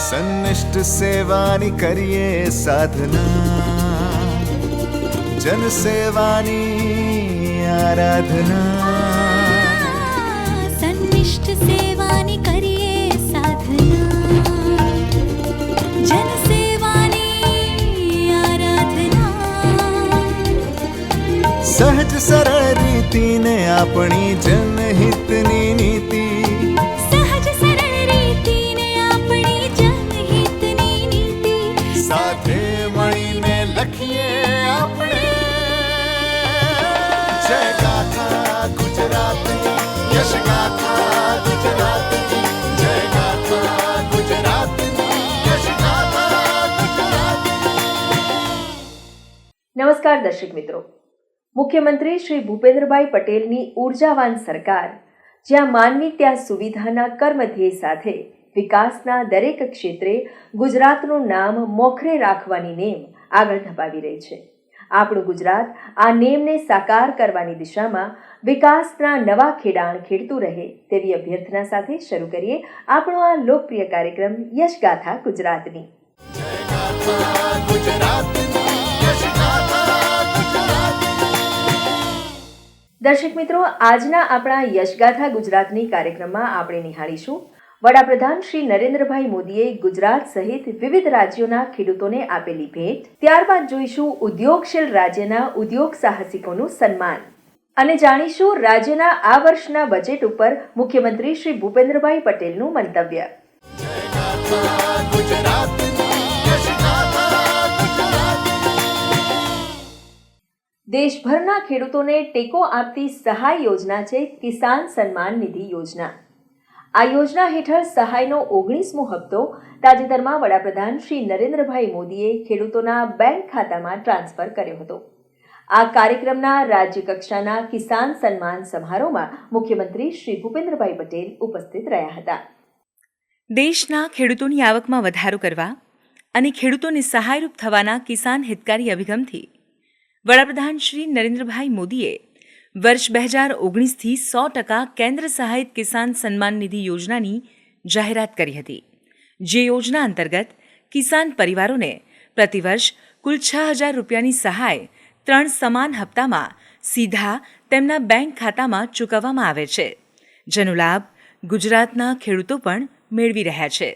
સન્નિષ્ઠ સેવાની કરીએ સાધના, જન સેવાની આરાધના. સન્નિષ્ઠ સેવાની કરીએ સાધના, જન સેવાની આરાધના. સહજ સરળ રીતિને આપણી જનહિતની નીતિ, સાથે મળીને લખીએ આપણે જય ગાથા ગુજરાતની, યશ ગાથા ગુજરાતની, જય ગાથા ગુજરાતની, યશ ગાથા ગુજરાતની. નમસ્કાર દર્શક મિત્રો, મુખ્યમંત્રી શ્રી ભૂપેન્દ્રભાઈ પટેલની ઉર્જાવાન સરકાર જ્યાં માનવી ત્યાં સુવિધાના કર્મધ્યેય સાથે વિકાસના દરેક ક્ષેત્રે ગુજરાતનું નામ મોખરે રાખવાની નેમ આગળ ધપાવી રહી છે. આપણું ગુજરાત આ નેમને સાકાર કરવાની દિશામાં વિકાસના નવા ખેડાણ ખેડતું રહે તેવી અભ્યર્થના સાથે શરૂ કરીએ આપણો આ લોકપ્રિય કાર્યક્રમ યશગાથા ગુજરાતની. દર્શક મિત્રો, આજના આપણા યશગાથા ગુજરાતની કાર્યક્રમમાં આપણે નિહાળીશું વડાપ્રધાન શ્રી નરેન્દ્રભાઈ મોદીએ ગુજરાત સહિત વિવિધ રાજ્યોના ખેડૂતોને આપેલી ભેટ. ત્યારબાદ જોઈશું ઉદ્યોગશીલ રાજ્યના ઉદ્યોગ સાહસિકોનું સન્માન અને જાણીશું રાજ્યના આ વર્ષના બજેટ ઉપર મુખ્યમંત્રી શ્રી ભૂપેન્દ્રભાઈ પટેલનું મંતવ્ય. દેશભરના ખેડૂતોને ટેકો આપતી સહાય યોજના છે કિસાન સન્માન નિધિ યોજના. આ યોજના હેઠળ સહાયનો 19મો હપ્તો તાજેતરમાં વડાપ્રધાન શ્રી નરેન્દ્રભાઈ મોદીએ ખેડૂતોના બેંક ખાતામાં ટ્રાન્સફર કર્યો હતો. આ કાર્યક્રમના રાજ્ય કક્ષાના કિસાન સન્માન સમારોહમાં મુખ્યમંત્રી શ્રી ભૂપેન્દ્રભાઈ પટેલ ઉપસ્થિત રહ્યા હતા. દેશના ખેડૂતોની આવકમાં વધારો કરવા અને ખેડૂતોને સહાયરૂપ થવાના કિસાન હિતકારી અભિગમથી વડાપ્રધાન શ્રી નરેન્દ્રભાઈ મોદીએ વર્ષ 2019થી 100% કેન્દ્ર સહાયિત કિસાન સન્માન નિધિ યોજનાની જાહેરાત કરી હતી. જે યોજના અંતર્ગત કિસાન પરિવારોને પ્રતિવર્ષ કુલ 6,000 રૂપિયાની સહાય 3 સમાન હપ્તામાં સીધા તેમના બેંક ખાતામાં ચૂકવવામાં આવે છે, જેનો લાભ ગુજરાતના ખેડૂતો પણ મેળવી રહ્યા છે.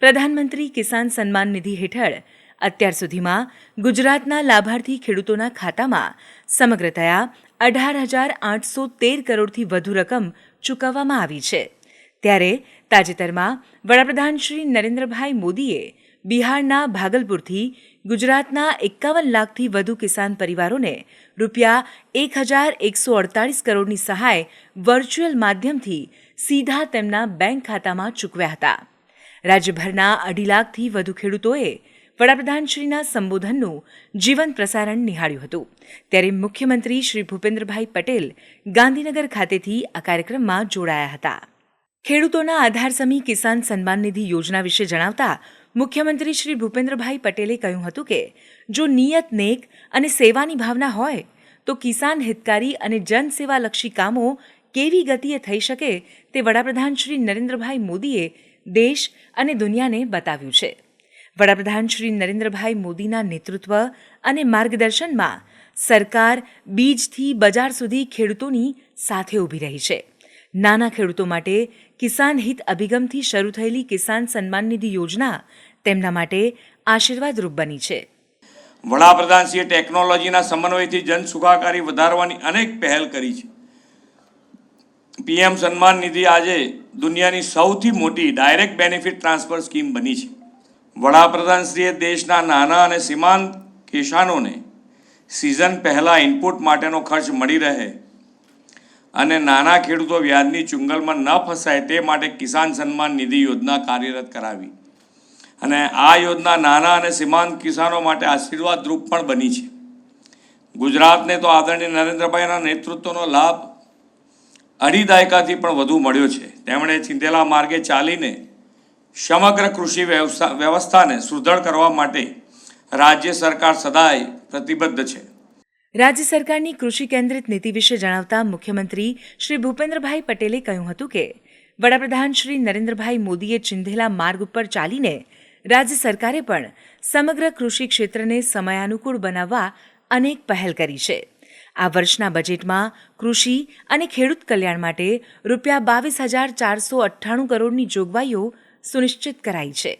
પ્રધાનમંત્રી કિસાન સન્માન નિધિ હેઠળ અત્યાર સુધીમાં ગુજરાતના લાભાર્થી ખેડૂતોના ખાતામાં સમગ્રતયા 18,813 કરોડથી વધુ રકમ ચૂકવવામાં આવી છે. ત્યારે તાજેતરમાં વડાપ્રધાન શ્રી નરેન્દ્રભાઈ મોદીએ બિહારના ભાગલપુરથી ગુજરાતના 51 લાખથી વધુ કિસાન પરિવારોને રૂપિયા 1,148 કરોડની સહાય વર્ચ્યુઅલ માધ્યમથી સીધા તેમના બેંક ખાતામાં ચૂકવ્યા હતા. રાજ્યભરના 2.5 લાખથી વધુ ખેડૂતોએ વડાપ્રધાનશ્રીના સંબોધનનું જીવંત પ્રસારણ નિહાળ્યું હતું. ત્યારે મુખ્યમંત્રી શ્રી ભૂપેન્દ્રભાઈ પટેલ ગાંધીનગર ખાતેથી આ કાર્યક્રમમાં જોડાયા હતા. ખેડૂતોના આધારસમી કિસાન સન્માન નિધિ યોજના વિશે જણાવતા મુખ્યમંત્રી શ્રી ભૂપેન્દ્રભાઈ પટેલે કહ્યું હતું કે જો નિયત નેક અને સેવાની ભાવના હોય તો કિસાન હિતકારી અને જનસેવાલક્ષી કામો કેવી ગતિએ થઈ શકે તે વડાપ્રધાન શ્રી નરેન્દ્રભાઈ મોદીએ દેશ અને દુનિયાને બતાવ્યું છે. વડાપ્રધાન શ્રી નરેન્દ્રભાઈ મોદીના નેતૃત્વ અને માર્ગદર્શનમાં સરકાર બીજથી બજાર સુધી ખેડૂતોની સાથે ઊભી રહી છે. નાના ખેડૂતો માટે કિસાન હિત અભિગમથી શરૂ થયેલી કિસાન સન્માન નિધિ યોજના તેમના માટે આશીર્વાદરૂપ બની છે. વડાપ્રધાનશ્રીએ ટેકનોલોજીના સમન્વયથી જન સુખાકારી વધારવાની અનેક પહેલ કરી છે. પીએમ સન્માન નિધિ આજે દુનિયાની સૌથી મોટી ડાયરેક્ટ બેનિફિટ ટ્રાન્સફર સ્કીમ બની છે. વડાપ્રધાનશ્રીએ દેશના નાના અને સીમાંત કિસાનોને સિઝન પહેલાં ઇનપુટ માટેનો ખર્ચ મળી રહે અને નાના ખેડૂતો વ્યાજની ચુંગલમાં ન ફસાય તે માટે કિસાન સન્માન નિધિ યોજના કાર્યરત કરાવી અને આ યોજના નાના અને સીમાંત કિસાનો માટે આશીર્વાદરૂપ પણ બની છે. ગુજરાતને તો આદરણીય નરેન્દ્રભાઈના નેતૃત્વનો લાભ 2.5 દાયકાથી પણ વધુ મળ્યો છે. તેમણે ચિંતેલા માર્ગે ચાલીને સમગ્ર કૃષિ વ્યવસ્થાને સુદૃઢ કરવા માટે રાજ્ય સરકાર સદાય પ્રતિબદ્ધ છે. રાજ્ય સરકારની કૃષિ કેન્દ્રિત નીતિ વિશે જણાવતા મુખ્યમંત્રી શ્રી ભૂપેન્દ્રભાઈ પટેલે કહ્યું હતું કે વડાપ્રધાન શ્રી નરેન્દ્રભાઈ મોદીએ ચિંધેલા માર્ગ ઉપર ચાલીને રાજ્ય સરકારે પણ સમગ્ર કૃષિ ક્ષેત્રને સમયાનુકૂળ બનાવવા અનેક પહેલ કરી છે. આ વર્ષના બજેટમાં કૃષિ અને ખેડૂત કલ્યાણ માટે ₹22,498 કરોડની જોગવાઈઓ સુનિશ્ચિત કરાઈ છે.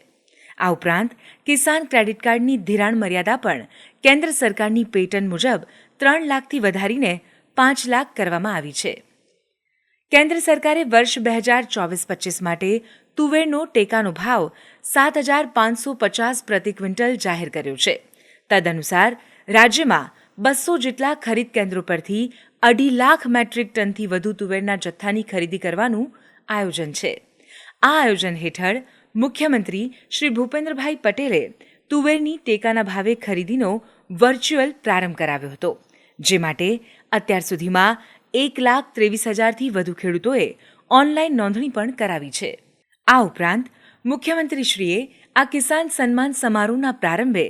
આ ઉપરાંત કિસાન ક્રેડિટ કાર્ડની ધિરાણ મર્યાદા પણ કેન્દ્ર સરકારની પેટર્ન મુજબ 3 લાખથી વધારીને 5 લાખ કરવામાં આવી છે. કેન્દ્ર સરકારે વર્ષ 2024-25 માટે તુવેરનો ટેકાનો ભાવ 7,550 પ્રતિ ક્વિન્ટલ જાહેર કર્યો છે. તદનુસાર રાજ્યમાં 200 જેટલા ખરીદ કેન્દ્રો પરથી 2.5 લાખ મેટ્રિક ટનથી વધુ તુવેરના જથ્થાની ખરીદી કરવાનું આયોજન છે. આ આયોજન હેઠળ મુખ્યમંત્રી શ્રી ભૂપેન્દ્રભાઈ પટેલે તુવેરની ટેકાના ભાવે ખરીદીનો વર્ચ્યુઅલ પ્રારંભ કરાવ્યો હતો, જે માટે અત્યાર સુધીમાં 1,23,000થી વધુ ખેડૂતોએ ઓનલાઈન નોંધણી પણ કરાવી છે. આ ઉપરાંત મુખ્યમંત્રીશ્રીએ આ કિસાન સન્માન સમારોહના પ્રારંભે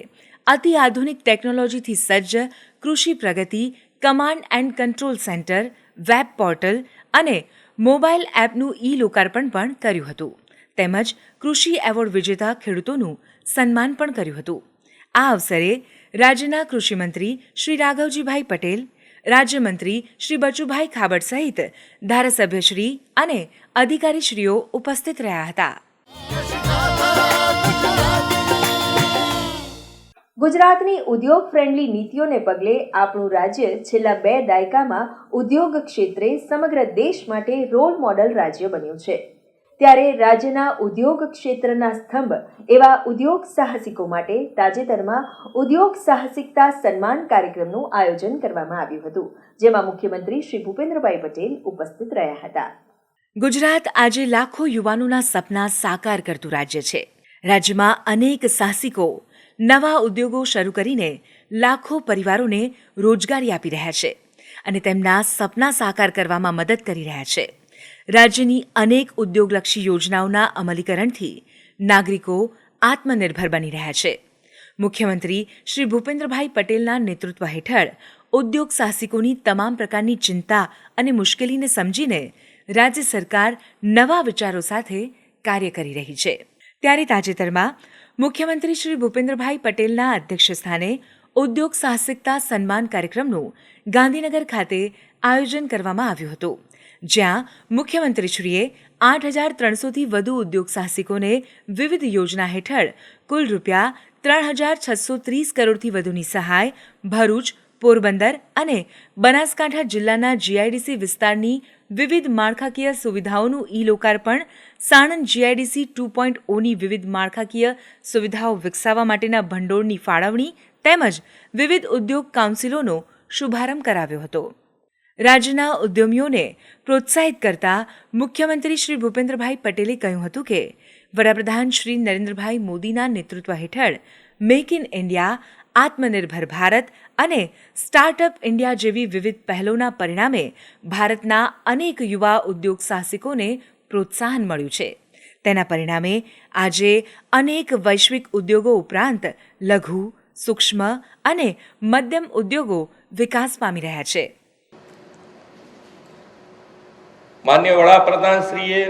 અતિ આધુનિક ટેકનોલોજીથી સજ્જ કૃષિ પ્રગતિ command and control centre, web portal અને મોબાઈલ એપનું લોકાર્પણ પણ કર્યું હતું. તેમજ કૃષિ એવોર્ડ વિજેતા ખેડૂતોનું સન્માન પણ કર્યું હતું. આ અવસરે રાજ્યના કૃષિમંત્રી શ્રી રાઘવજીભાઈ પટેલ, રાજ્યમંત્રી શ્રી બચુભાઈ ખાબડ સહિત ધારાસભ્યશ્રી અને અધિકારીશ્રીઓ ઉપસ્થિત રહ્યા હતા. ગુજરાતની ઉદ્યોગ ફ્રેન્ડલી નીતિઓને પગલે આપણું રાજ્ય છેલ્લા 2 દાયકામાં ઉદ્યોગ ક્ષેત્રે સમગ્ર દેશ માટે રોલ મોડલ રાજ્ય બન્યું છે. ત્યારે રાજ્યના ઉદ્યોગ ક્ષેત્રના સ્તંભ એવા ઉદ્યોગ સાહસિકો માટે તાજેતરમાં ઉદ્યોગ સાહસિકતા સન્માન કાર્યક્રમનું આયોજન કરવામાં આવ્યું હતું, જેમાં મુખ્યમંત્રી શ્રી ભૂપેન્દ્રભાઈ પટેલ ઉપસ્થિત રહ્યા હતા. ગુજરાત આજે લાખો યુવાનોના સપના સાકાર કરતું રાજ્ય છે. રાજ્યમાં અનેક સાહસિકો નવા ઉદ્યોગો શરૂ કરીને લાખો પરિવારોને રોજગારી આપી રહ્યા છે અને તેમના સપના સાકાર કરવામાં મદદ કરી રહ્યા છે. રાજ્યની અનેક ઉદ્યોગલક્ષી યોજનાઓના અમલીકરણથી નાગરિકો આત્મનિર્ભર બની રહ્યા છે. મુખ્યમંત્રી શ્રી ભૂપેન્દ્રભાઈ પટેલના નેતૃત્વ હેઠળ ઉદ્યોગ સાહસિકોની તમામ પ્રકારની ચિંતા અને મુશ્કેલીને સમજીને રાજ્ય સરકાર નવા વિચારો સાથે કાર્ય કરી રહી છે. ત્યારે તાજેતરમાં મુખ્યમંત્રી શ્રી ભૂપેન્દ્રભાઈ પટેલના અધ્યક્ષસ્થાને ઉદ્યોગ સાહસિકતા સન્માન કાર્યક્રમનું ગાંધીનગર ખાતે આયોજન કરવામાં આવ્યું હતું, જ્યાં મુખ્યમંત્રીશ્રીએ 8,300થી વધુ ઉદ્યોગ સાહસિકોને વિવિધ યોજના હેઠળ કુલ ₹3,630 કરોડથી વધુની સહાય ભરૂચ, પોરબંદર અને બનાસકાંઠા જિલ્લાના GIDC વિસ્તારની વિવિધ માળખાકીય સુવિધાઓનું લોકાર્પણ, સાણંદ GIDC 2.0ની વિવિધ માળખાકીય સુવિધાઓ વિકસાવવા માટેના ભંડોળની ફાળવણી તેમજ વિવિધ ઉદ્યોગ કાઉન્સિલોનો શુભારંભ કરાવ્યો હતો. રાજ્યના ઉદ્યમીઓને પ્રોત્સાહિત કરતા મુખ્યમંત્રી શ્રી ભૂપેન્દ્રભાઈ પટેલે કહ્યું હતું કે વડાપ્રધાન શ્રી નરેન્દ્રભાઈ મોદીના નેતૃત્વ હેઠળ મેક ઇન ઇન્ડિયા, આત્મનિર્ભર ભારત અને સ્ટાર્ટઅપ ઇન્ડિયા જેવી વિવિધ પહેલોના પરિણામે ભારતના અનેક યુવા ઉદ્યોગ સાહસિકોને પ્રોત્સાહન મળ્યું છે. તેના પરિણામે આજે અનેક વૈશ્વિક ઉદ્યોગો ઉપરાંત લઘુ, સૂક્ષ્મ અને મધ્યમ ઉદ્યોગો વિકાસ પામી રહ્યા છે. માન્ય વડાપ્રધાનશ્રીએ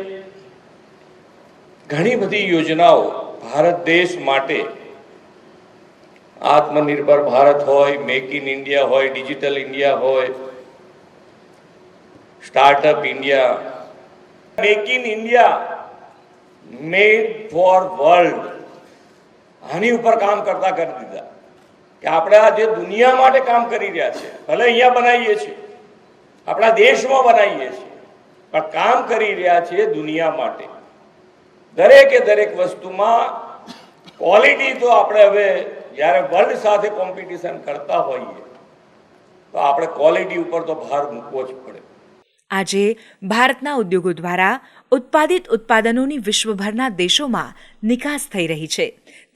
ઘણી બધી યોજનાઓ ભારત દેશ માટે, આત્મનિર્ભર ભારત હોય, મેક ઇન ઇન્ડિયા હોય, ડિજિટલ ઇન્ડિયા હોય, startup India, make in India, made four world, આની ઉપર કામ કરતા કરી દીધા કે આપણે આ જે દુનિયા માટે કામ કરી રહ્યા છે, ભલે અહીંયા બનાવીએ છીએ, આપણા દેશમાં બનાવીએ છીએ, પણ કામ કરી રહ્યા છીએ દુનિયા માટે. દરેકે દરેક વસ્તુમાં ક્વોલિટી તો આપણે હવે જ્યારે વર્લ્ડ સાથે કોમ્પિટિશન કરતા હોઈએ તો આપણે ક્વોલિટી ઉપર તો ભાર મૂકવો જ પડે. આજે ભારતના ઉદ્યોગો દ્વારા ઉત્પાદિત ઉત્પાદનોની વિશ્વભરના દેશોમાં નિકાસ થઈ રહી છે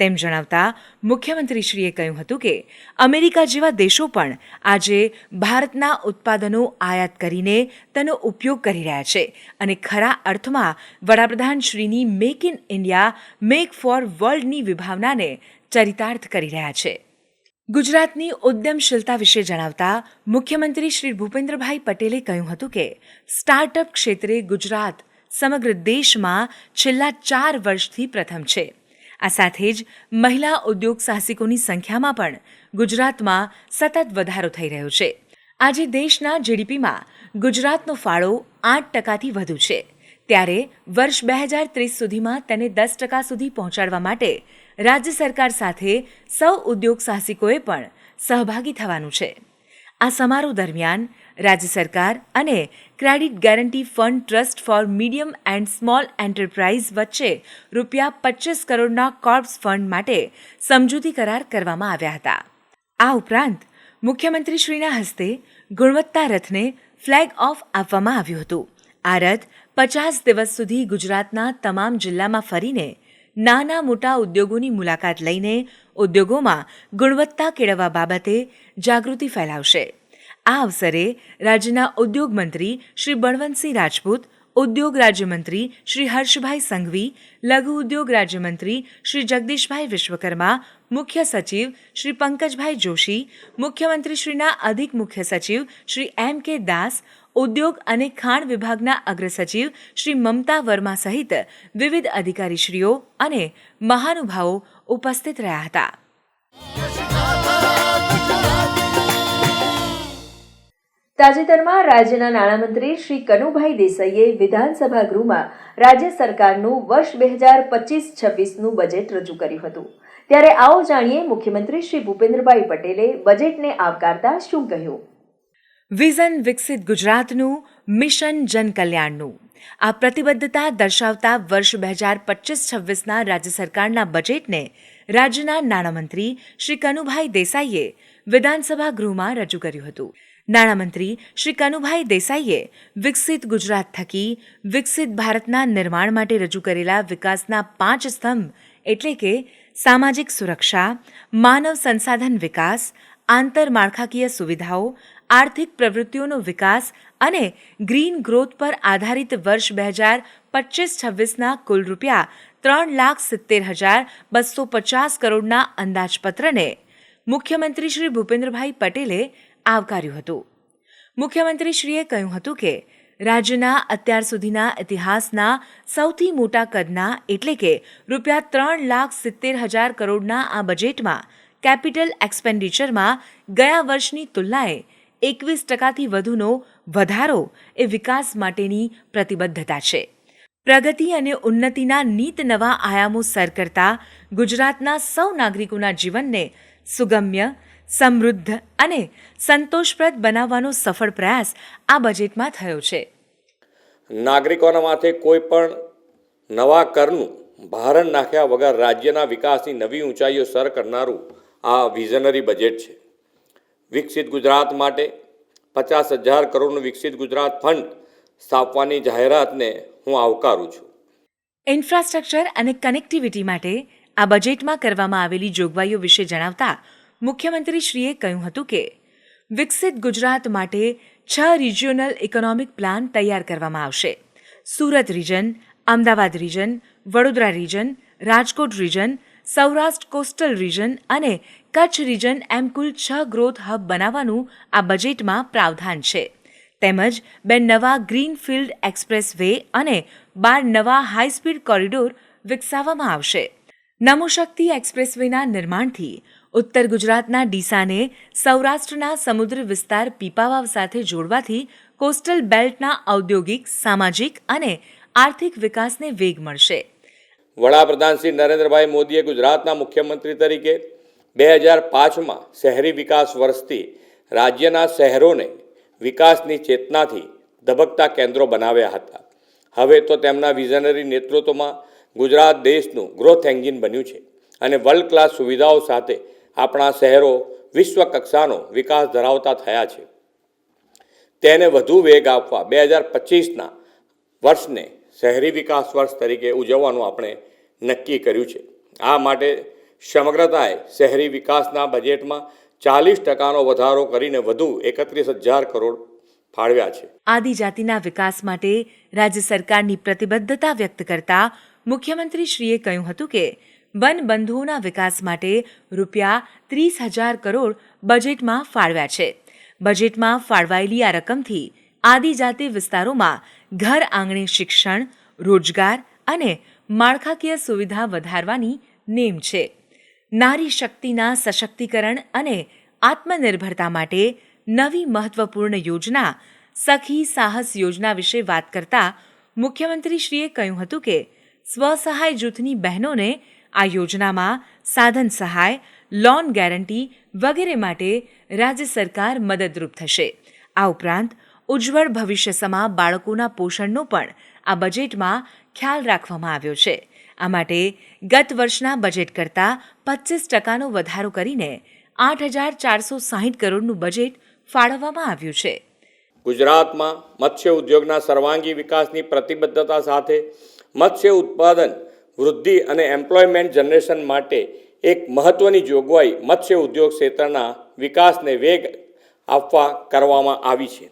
તેમ જણાવતા મુખ્યમંત્રીશ્રીએ કહ્યું હતું કે અમેરિકા જેવા દેશો પણ આજે ભારતના ઉત્પાદનો આયાત કરીને તેનો ઉપયોગ કરી રહ્યા છે અને ખરા અર્થમાં વડાપ્રધાનશ્રીની make in India, make for વર્લ્ડની વિભાવનાને ચરિતાર્થ કરી રહ્યા છે. ગુજરાતની ઉદ્યમશીલતા વિશે જણાવતા મુખ્યમંત્રી શ્રી ભૂપેન્દ્રભાઈ પટેલે કહ્યું હતું કે સ્ટાર્ટઅપ ક્ષેત્રે ગુજરાત સમગ્ર દેશમાં છેલ્લા 4 વર્ષથી પ્રથમ છે. આ સાથે જ મહિલા ઉદ્યોગ સાહસિકોની સંખ્યામાં પણ ગુજરાતમાં સતત વધારો થઈ રહ્યો છે. આજે દેશના જીડીપીમાં ગુજરાતનો ફાળો 8%થી વધુ છે. ત્યારે વર્ષ 2030 સુધીમાં તેને 10% સુધી પહોંચાડવા માટે રાજ્ય સરકાર સાથે સૌ ઉદ્યોગ સાહસિકોએ પણ સહભાગી થવાનું છે. આ સમારોહ દરમિયાન રાજ્ય સરકાર અને credit guarantee fund trust for medium and small enterprise વચ્ચે ₹25 કરોડના કોર્પ્સ ફંડ માટે સમજૂતી કરાર કરવામાં આવ્યા હતા. આ ઉપરાંત મુખ્યમંત્રીશ્રીના હસ્તે ગુણવત્તા રથને ફ્લેગ ઓફ આપવામાં આવ્યું હતું. આ રથ 50 દિવસ સુધી ગુજરાતના તમામ જિલ્લામાં ફરીને નાના મોટા ઉદ્યોગોની મુલાકાત લઈને ઉદ્યોગોમાં ગુણવત્તા કેળવવા બાબતે જાગૃતિ ફેલાવશે. આ અવસરે રાજ્યના ઉદ્યોગ મંત્રી શ્રી બળવંતસિંહ રાજપૂત, ઉદ્યોગ રાજ્યમંત્રી શ્રી હર્ષભાઈ સંઘવી, લઘુ ઉદ્યોગ રાજ્યમંત્રી શ્રી જગદીશભાઈ વિશ્વકર્મા, મુખ્ય સચિવ શ્રી પંકજભાઈ જોશી, મુખ્યમંત્રીશ્રીના અધિક મુખ્ય સચિવ શ્રી M.K. દાસ, ઉદ્યોગ અને ખાણ વિભાગના અગ્રસચિવ શ્રી મમતા વર્મા સહિત વિવિધ અધિકારીશ્રીઓ અને મહાનુભાવો ઉપસ્થિત રહ્યા હતા. તાજેતરમાં રાજ્યના નાણામંત્રી શ્રી કનુભાઈ દેસાઈએ વિધાનસભા ગૃહમાં રાજ્ય સરકારનું વર્ષ 2025-26નું બજેટ રજૂ કર્યું હતું. ત્યારે આવો જાણીએ મુખ્યમંત્રી શ્રી ભૂપેન્દ્રભાઈ પટેલે બજેટને આવકારતા શું કહ્યું. વિઝન વિકસિત ગુજરાતનું, મિશન જનકલ્યાણનું. આ પ્રતિબદ્ધતા દર્શાવતા વર્ષ 2025-26ના રાજ્ય સરકારના બજેટને રાજ્યના નાણામંત્રી શ્રી કનુભાઈ દેસાઈએ વિધાનસભા ગૃહમાં રજૂ કર્યું હતું. નાણામંત્રી શ્રી કનુભાઈ દેસાઈએ વિકસિત ગુજરાત થકી વિકસિત ભારતના નિર્માણ માટે રજૂ કરેલા વિકાસના 5 સ્તંભ એટલે કે સામાજિક સુરક્ષા, માનવ સંસાધન વિકાસ, આંતરમાળખાકીય સુવિધાઓ, આર્થિક પ્રવૃત્તિઓનો વિકાસ અને ગ્રીન ગ્રોથ પર આધારિત વર્ષ 2025-26ના કુલ ₹3,70,250 કરોડના અંદાજપત્રને મુખ્યમંત્રી શ્રી ભૂપેન્દ્રભાઈ પટેલે આવકાર્યું હતું. મુખ્યમંત્રીશ્રીએ કહ્યું હતું કે રાજ્યના અત્યાર સુધીના ઇતિહાસના સૌથી મોટા કદના એટલે કે ₹3,70,000 કરોડના આ બજેટમાં કેપિટલ એક્સપેન્ડિચરમાં ગયા વર્ષની તુલનાએ 21%થી વધુનો વધારો એ વિકાસ માટેની પ્રતિબદ્ધતા છે. પ્રગતિ અને ઉન્નતિના નીત નવા આયામો સર કરતા ગુજરાતના સૌ નાગરિકોના જીવનને સુગમ્ય, સમૃદ્ધ અને સંતોષપ્રદ બનાવવાનો સફળ પ્રયાસ આ બજેટમાં થયો છે. નાગરિકોના માથે કોઈ પણ નવા કરનું ભારણ નાખ્યા વગર રાજ્યના વિકાસની નવી ઊંચાઈઓ સર કરનારું આ વિઝનરી બજેટ છે. વિકસિત ગુજરાત માટે 50,000 કરોડનું વિકસિત ગુજરાત ફંડ સ્થાપવાની જાહેરાતને હું આવકારું છું. ઇન્ફ્રાસ્ટ્રક્ચર અને કનેક્ટિવિટી માટે આ બજેટમાં કરવામાં આવેલી જોગવાઈઓ વિશે જણાવતા મુખ્યમંત્રીશ્રીએ કહ્યું હતું કે વિકસિત ગુજરાત માટે 6 રિજિયોનલ ઇકોનોમિક પ્લાન તૈયાર કરવામાં આવશે. Surat region, Ahmedabad region, Vadodara region, Rajkot region, Saurashtra coastal region અને કચ્છ રિજન એમ કુલ 6 ગ્રોથ હબ બનાવવાનું આ બજેટમાં પ્રાવધાન છે. તેમજ 2 નવા ગ્રીનફિલ્ડ એક્સપ્રેસ વે અને 12 નવા હાઈસ્પીડ કોરિડોર વિકસાવવામાં આવશે. નમો શક્તિ એક્સપ્રેસવેના નિર્માણથી ઉત્તર ગુજરાતના ડીસાને સૌરાષ્ટ્રના સમુદ્ર વિસ્તાર પીપાવાવ સાથે જોડવાથી કોસ્ટલ બેલ્ટના ઔદ્યોગિક, સામાજિક અને આર્થિક વિકાસને વેગ મળશે. વડાપ્રધાન શ્રી નરેન્દ્રભાઈ મોદીએ ગુજરાતના મુખ્યમંત્રી તરીકે 2005માં શહેરી વિકાસ વર્ષથી રાજ્યના શહેરોને વિકાસની ચેતનાથી ધબકતા કેન્દ્રો બનાવ્યા હતા. હવે તો તેમના વિઝનરી નેતૃત્વમાં ગુજરાત દેશનું ગ્રોથ એન્જિન બન્યું છે અને વર્લ્ડ ક્લાસ સુવિધાઓ સાથે આપણા શહેરો વિશ્વ કક્ષાનો વિકાસ ધરાવતા થયા છે. તેને વધુ વેગ આપવા 2025ના વર્ષને શહેરી વિકાસ વર્ષ તરીકે ઉજવવાનું આપણે નક્કી કર્યું છે. આ માટે સમગ્રતાએ શહેરી વિકાસના બજેટમાં 40%નો વધારો કરીને વધુ 31,000 કરોડ ફાળવ્યા છે. આદિજાતિના વિકાસ માટે રાજ્ય સરકારની પ્રતિબદ્ધતા વ્યક્ત કરતા મુખ્યમંત્રીશ્રીએ કહ્યું હતું કે વનબંધુઓના વિકાસ માટે ₹30,000 કરોડ બજેટમાં ફાળવ્યા છે. બજેટમાં ફાળવાયેલી આ રકમથી આદિજાતિ વિસ્તારોમાં ઘર આંગણે શિક્ષણ, રોજગાર અને માળખાકીય સુવિધા વધારવાની નેમ છે. નારી શક્તિના સશક્તિકરણ અને આત્મનિર્ભરતા માટે નવી મહત્વપૂર્ણ યોજના સખી સાહસ યોજના વિશે વાત કરતા મુખ્યમંત્રીશ્રીએ કહ્યું હતું કે સ્વસહાય જૂથની બહેનોને આ યોજનામાં સાધન સહાય, લોન ગેરંટી વગેરે માટે રાજ્ય સરકાર મદદરૂપ થશે. આ ઉપરાંત ઉજ્જવળ ભવિષ્ય સમા બાળકોના પોષણનો પણ આ બજેટમાં ખ્યાલ રાખવામાં આવ્યો છે. આ માટે ગત વર્ષના બજેટ કરતાં 25% વધારો કરીને 8,460 કરોડનું બજેટ ફાળવવામાં આવ્યું છે. ગુજરાતમાં મત્સ્ય ઉદ્યોગના સર્વાંગી વિકાસની પ્રતિબદ્ધતા સાથે મત્સ્ય ઉત્પાદન વૃદ્ધિ અને એમ્પ્લોયમેન્ટ જનરેશન માટે એક મહત્ત્વની જોગવાઈ મત્સ્ય ઉદ્યોગ ક્ષેત્રના વિકાસને વેગ આપવા કરવામાં આવી છે.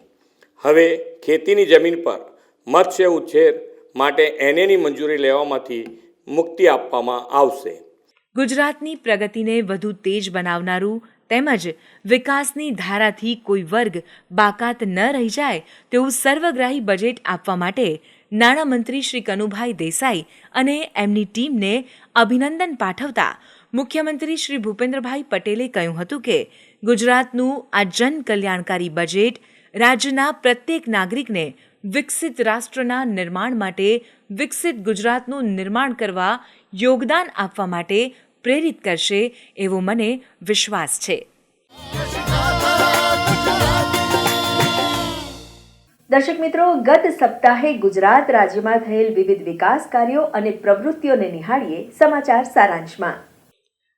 હવે ખેતીની જમીન પર મત્સ્ય ઉછેર માટે એનએની મંજૂરી લેવામાંથી મુક્તિ આપવામાં આવશે. ગુજરાતની પ્રગતિને વધુ તેજ બનાવનારું તેમજ વિકાસની ધારાથી કોઈ વર્ગ બાકાત ન રહી જાય તેવું સર્વગ્રાહી બજેટ આપવા માટે નાણામંત્રી શ્રી કનુભાઈ દેસાઈ અને એમની ટીમને અભિનંદન પાઠવતા મુખ્યમંત્રી શ્રી ભૂપેન્દ્રભાઈ પટેલે કહ્યું હતું કે ગુજરાતનું આ જન કલ્યાણકારી બજેટ રાજ્યના પ્રત્યેક નાગરિકને વિકસિત રાષ્ટ્રના નિર્માણ માટે વિકસિત ગુજરાતનું નિર્માણ કરવા યોગદાન આપવા માટે પ્રેરિત કરશે એવો મને વિશ્વાસ છે. દર્શક મિત્રો, ગત સપ્તાહે ગુજરાત રાજ્યમાં થયેલ વિવિધ વિકાસ કાર્યો અને પ્રવૃત્તિઓને નિહાળીએ સમાચાર સારાંશમાં.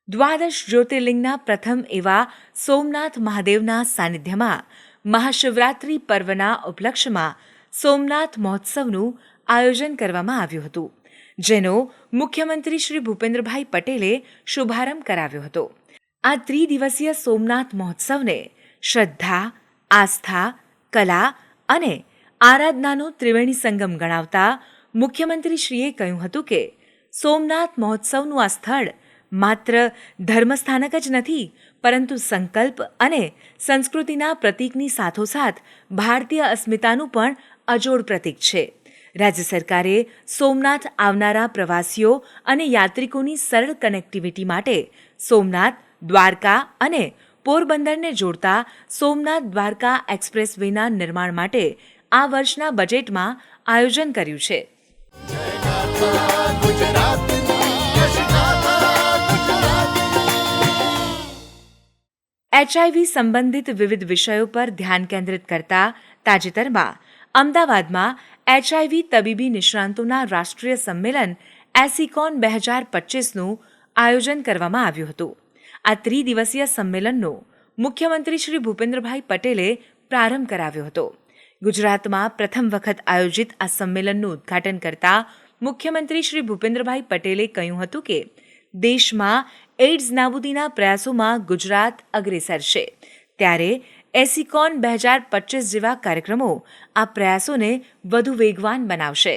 દ્વાદશ જ્યોતિર્લિંગના પ્રથમ એવા સોમનાથ મહાદેવના સાનિધ્યમાં મહાશિવરાત્રિ પર્વના ઉપલક્ષ્યમાં સોમનાથ મહોત્સવનું આયોજન કરવામાં આવ્યું હતું, જેનો મુખ્યમંત્રી શ્રી ભૂપેન્દ્રભાઈ પટેલે શુભારંભ કરાવ્યો હતો. આ ત્રિદિવસીય સોમનાથ મહોત્સવને શ્રદ્ધા, આસ્થા, કલા અને આરાધનાનો ત્રિવેણી સંગમ ગણાવતા મુખ્યમંત્રીશ્રીએ કહ્યું હતું કે સોમનાથ મહોત્સવનું આ સ્થળ માત્ર ધર્મસ્થાનક જ નથી, પરંતુ સંકલ્પ અને સંસ્કૃતિના પ્રતીકની સાથોસાથ ભારતીય અસ્મિતાનું પણ અજોડ પ્રતીક છે. રાજ્ય સરકારે સોમનાથ આવનારા પ્રવાસીઓ અને યાત્રિકોની સરળ કનેક્ટિવિટી માટે સોમનાથ, દ્વારકા અને પોરબંદરને જોડતા સોમનાથ દ્વારકા એક્સપ્રેસ વેના નિર્માણ માટે આ વર્ષના બજેટમાં આયોજન કર્યું છે. HIV સંબંધિત વિવિધ વિષયો પર ધ્યાન કેન્દ્રિત કરતા તાજેતરમાં અમદાવાદમાં HIV તબીબી નિષ્ણાંતોના રાષ્ટ્રીય સંમેલન એસીકોન 2025નું આયોજન કરવામાં આવ્યું હતું. આ ત્રિદિવસીય સંમેલનનો મુખ્યમંત્રી શ્રી ભૂપેન્દ્રભાઈ પટેલે પ્રારંભ કરાવ્યો હતો. ગુજરાતમાં પ્રથમ વખત આયોજિત આ સંમેલનનું ઉદ્ઘાટન કરતા મુખ્યમંત્રી શ્રી ભૂપેન્દ્રભાઈ પટેલે કહ્યું હતું કે દેશમાં એઇડ્સ નાબૂદીના પ્રયાસોમાં ગુજરાત અગ્રેસર છે, ત્યારે એસીકોન 2025 જેવા કાર્યક્રમો આ પ્રયાસોને વધુ વેગવાન બનાવશે.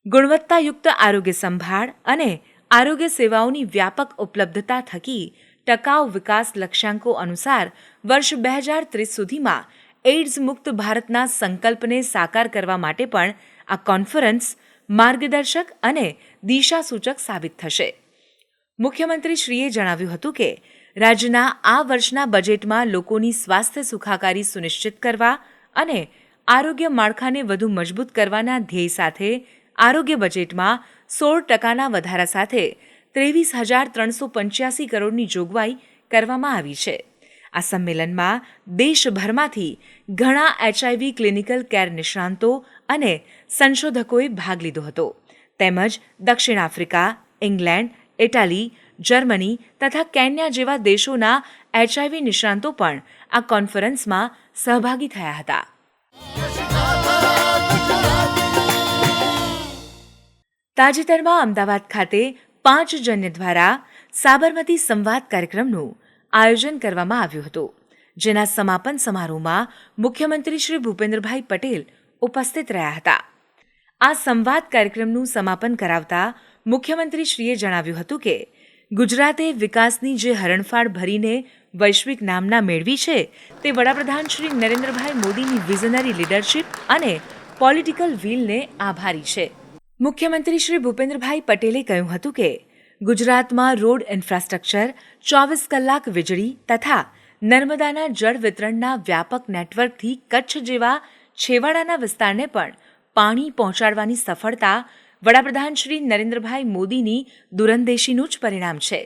ગુણવત્તાયુક્ત આરોગ્ય સંભાળ અને આરોગ્ય સેવાઓની વ્યાપક ઉપલબ્ધતા થકી ટકાઉ વિકાસ લક્ષ્યાંકો અનુસાર વર્ષ 2030 સુધીમાં એઇડ્સ મુક્ત ભારતના સંકલ્પને સાકાર કરવા માટે પણ આ કોન્ફરન્સ માર્ગદર્શક અને દિશાસૂચક સાબિત થશે. મુખ્યમંત્રીશ્રીએ જણાવ્યું હતું કે રાજ્યના આ વર્ષના બજેટમાં લોકોની સ્વાસ્થ્ય સુખાકારી સુનિશ્ચિત કરવા અને આરોગ્ય માળખાને વધુ મજબૂત કરવાના ધ્યેય સાથે આરોગ્ય બજેટમાં 16% વધારા સાથે 23,385 કરોડની જોગવાઈ કરવામાં આવી છે. આ સંમેલનમાં દેશભરમાંથી ઘણા HIV ક્લિનિકલ કેર નિષ્ણાંતો અને સંશોધકોએ ભાગ લીધો હતો, તેમજ દક્ષિણ આફ્રિકા, ઇંગ્લેન્ડ, ઇટાલી, જર્મની તથા કેન્યા જેવા દેશોના HIV નિષ્ણાંતો પણ આ કોન્ફરન્સમાં સહભાગી થયા હતા. તાજેતરમાં અમદાવાદ ખાતે 5 જન્ય દ્વારા સાબરમતી સંવાદ કાર્યક્રમનું આયોજન કરવામાં આવ્યું હતું, જેના સમાપન સમારોહમાં મુખ્યમંત્રી શ્રી ભૂપેન્દ્રભાઈ પટેલ ઉપસ્થિત રહ્યા હતા. આ સંવાદ કાર્યક્રમનું સમાપન કરાવતા મુખ્યમંત્રીશ્રીએ જણાવ્યું હતું કે ગુજરાતે વિકાસની જે હરણફાળ ભરીને વૈશ્વિક નામના મેળવી છે તે વડાપ્રધાન શ્રી નરેન્દ્રભાઈ મોદીની વિઝનરી લીડરશીપ અને પોલિટિકલ વિલને આભારી છે. મુખ્યમંત્રી શ્રી ભૂપેન્દ્રભાઈ પટેલે કહ્યું હતું કે ગુજરાતમાં રોડ ઇન્ફ્રાસ્ટ્રક્ચર, 24 કલાક વીજળી તથા નર્મદાના જળ વિતરણના વ્યાપક નેટવર્કથી કચ્છ જેવા છેવાડાના વિસ્તારને પણ પાણી પહોંચાડવાની સફળતા વડાપ્રધાન શ્રી નરેન્દ્રભાઈ મોદીની દૂરંદેશીનું જ પરિણામ છે.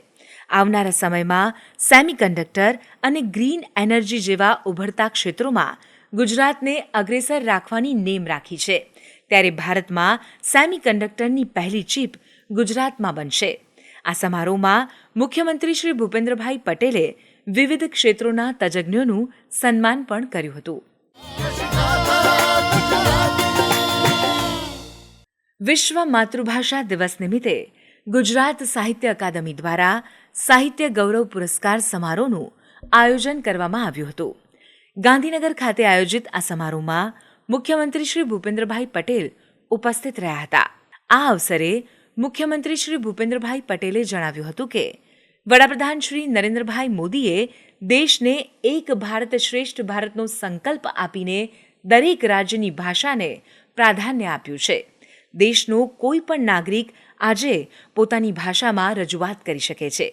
આવનારા સમયમાં સેમિકન્ડક્ટર અને ગ્રીન એનર્જી જેવા ઉભરતા ક્ષેત્રોમાં ગુજરાતને અગ્રેસર રાખવાની નેમ રાખી છે. ત્યારે ભારતમાં સેમિકન્ડક્ટરની પહેલી ચીપ ગુજરાતમાં બનશે. આ સમારોહમાં મુખ્યમંત્રી શ્રી ભૂપેન્દ્રભાઈ પટેલે વિવિધ ક્ષેત્રોના તજજ્ઞોનું સન્માન પણ કર્યું હતું. વિશ્વ માતૃભાષા દિવસ નિમિત્તે ગુજરાત સાહિત્ય અકાદમી દ્વારા સાહિત્ય ગૌરવ પુરસ્કાર સમારોહનું આયોજન કરવામાં આવ્યું હતું. ગાંધીનગર ખાતે આયોજિત આ સમારોહમાં મુખ્યમંત્રી શ્રી ભૂપેન્દ્રભાઈ પટેલ ઉપસ્થિત રહ્યા હતા. આ અવસરે મુખ્યમંત્રી શ્રી ભૂપેન્દ્રભાઈ પટેલે જણાવ્યું હતું કે વડાપ્રધાન શ્રી નરેન્દ્રભાઈ મોદીએ દેશને એક ભારત શ્રેષ્ઠ ભારતનો સંકલ્પ આપીને દરેક રાજ્યની ભાષાને પ્રાધાન્ય આપ્યું છે. દેશનો કોઈ પણ નાગરિક આજે પોતાની ભાષામાં રજૂઆત કરી શકે છે.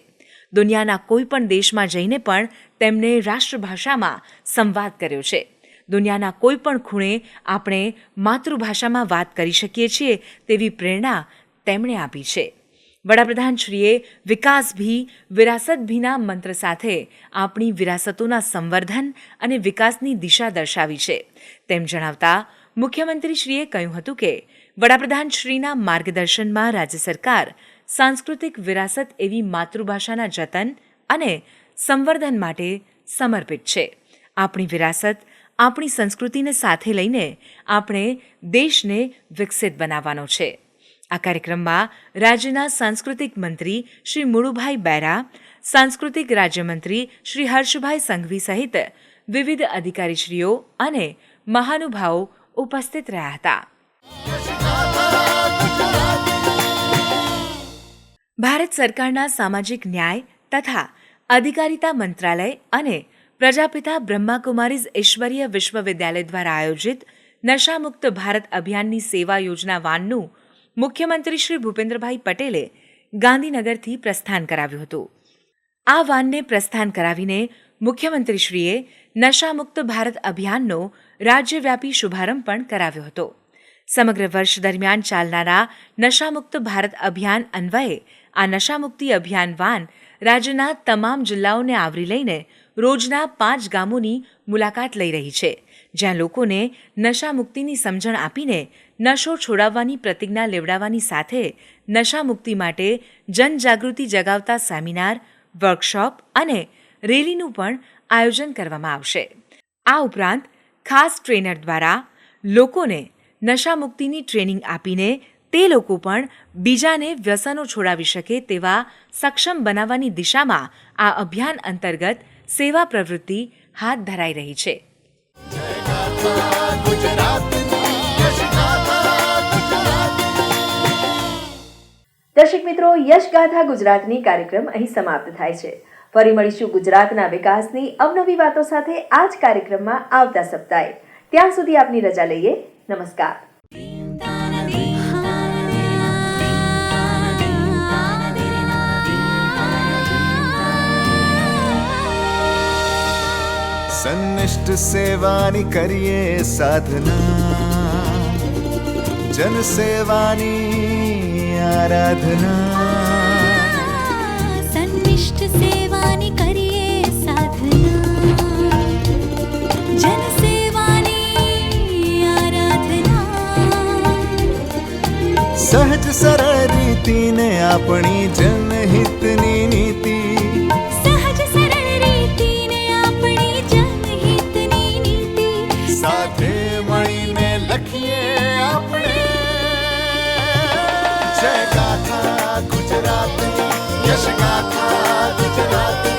દુનિયાના કોઈ પણ દેશમાં જઈને પણ તેમણે રાષ્ટ્રભાષામાં સંવાદ કર્યો છે. દુનિયાના કોઈ પણ ખૂણે આપણે માતૃભાષામાં વાત કરી શકીએ છીએ તેવી પ્રેરણા તેમણે આપી છે. વડાપ્રધાનશ્રીએ વિકાસ ભી વિરાસત ભીના મંત્ર સાથે આપણી વિરાસતોના સંવર્ધન અને વિકાસની દિશા દર્શાવી છે તેમ જણાવતા મુખ્યમંત્રીશ્રીએ કહ્યું હતું કે વડાપ્રધાનશ્રીના માર્ગદર્શનમાં રાજ્ય સરકાર સાંસ્કૃતિક વિરાસત એવી માતૃભાષાના જતન અને સંવર્ધન માટે સમર્પિત છે. આપણી વિરાસત, આપણી સંસ્કૃતિને સાથે લઈને આપણે દેશને વિકસિત બનાવવાનો છે. આ કાર્યક્રમમાં રાજ્યના સાંસ્કૃતિક મંત્રી શ્રી મુળુભાઈ બેરા, સાંસ્કૃતિક રાજ્યમંત્રી શ્રી હર્ષભાઈ સંઘવી સહિત વિવિધ અધિકારીશ્રીઓ અને મહાનુભાવો ઉપસ્થિત રહ્યા હતા. ભારત સરકારના સામાજિક ન્યાય તથા અધિકારિતા મંત્રાલય અને પ્રજાપિતા બ્રહ્માકુમારીઝ ઈશ્વરીય વિશ્વવિદ્યાલય દ્વારા આયોજિત નશામુક્ત ભારત અભિયાનની સેવા યોજના વાનનું મુખ્યમંત્રી શ્રી ભૂપેન્દ્રભાઈ પટેલે ગાંધીનગરથી પ્રસ્થાન કરાવ્યું હતું. આ વાનને પ્રસ્થાન કરાવીને મુખ્યમંત્રીશ્રીએ નશામુક્ત ભારત અભિયાનનો રાજ્યવ્યાપી શુભારંભ પણ કરાવ્યો હતો. સમગ્ર વર્ષ દરમિયાન ચાલનારા નશામુક્ત ભારત અભિયાન અન્વયે આ નશામુક્તિ અભિયાન વાન રાજ્યના તમામ જિલ્લાઓને આવરી લઈને રોજના 5 ગામોની મુલાકાત લઈ રહી છે, જ્યાં લોકોને નશામુક્તિની સમજણ આપીને નશો છોડાવવાની પ્રતિજ્ઞા લેવડાવવાની સાથે નશામુક્તિ માટે જનજાગૃતિ જગાવતા સેમિનાર, વર્કશોપ અને રેલીનું પણ આયોજન કરવામાં આવશે. આ ઉપરાંત ખાસ ટ્રેનર દ્વારા લોકોને નશામુક્તિની ટ્રેનિંગ આપીને તે લોકો પણ બીજાને વ્યસનો છોડાવી શકે તેવા સક્ષમ બનાવવાની દિશામાં આ અભિયાન અંતર્ગત સેવા પ્રવૃત્તિ હાથ ધરાઈ રહી છે. દર્શક મિત્રો, યશગાથા ગુજરાતની કાર્યક્રમ અહીં સમાપ્ત થાય છે. ફરી મળીશું ગુજરાતના વિકાસની અવનવી વાતો સાથે આ જ કાર્યક્રમમાં આવતા સપ્તાહે. ત્યાં સુધી આપની રજા લઈએ. નમસ્કાર. સન્નિષ્ઠ સેવાની કરીએ સાધના, જન સેવાની આરાધના. સન્નિષ્ઠ સેવાની કરીએ સાધના, જન સેવાની આરાધના. સહજ સરળ રીતિને આપણી જનહિતની નીતિ, સાથે મળીને લખીએ આપણે જય ગાથા ગુજરાતની, યશ ગાથા ગુજરાતની.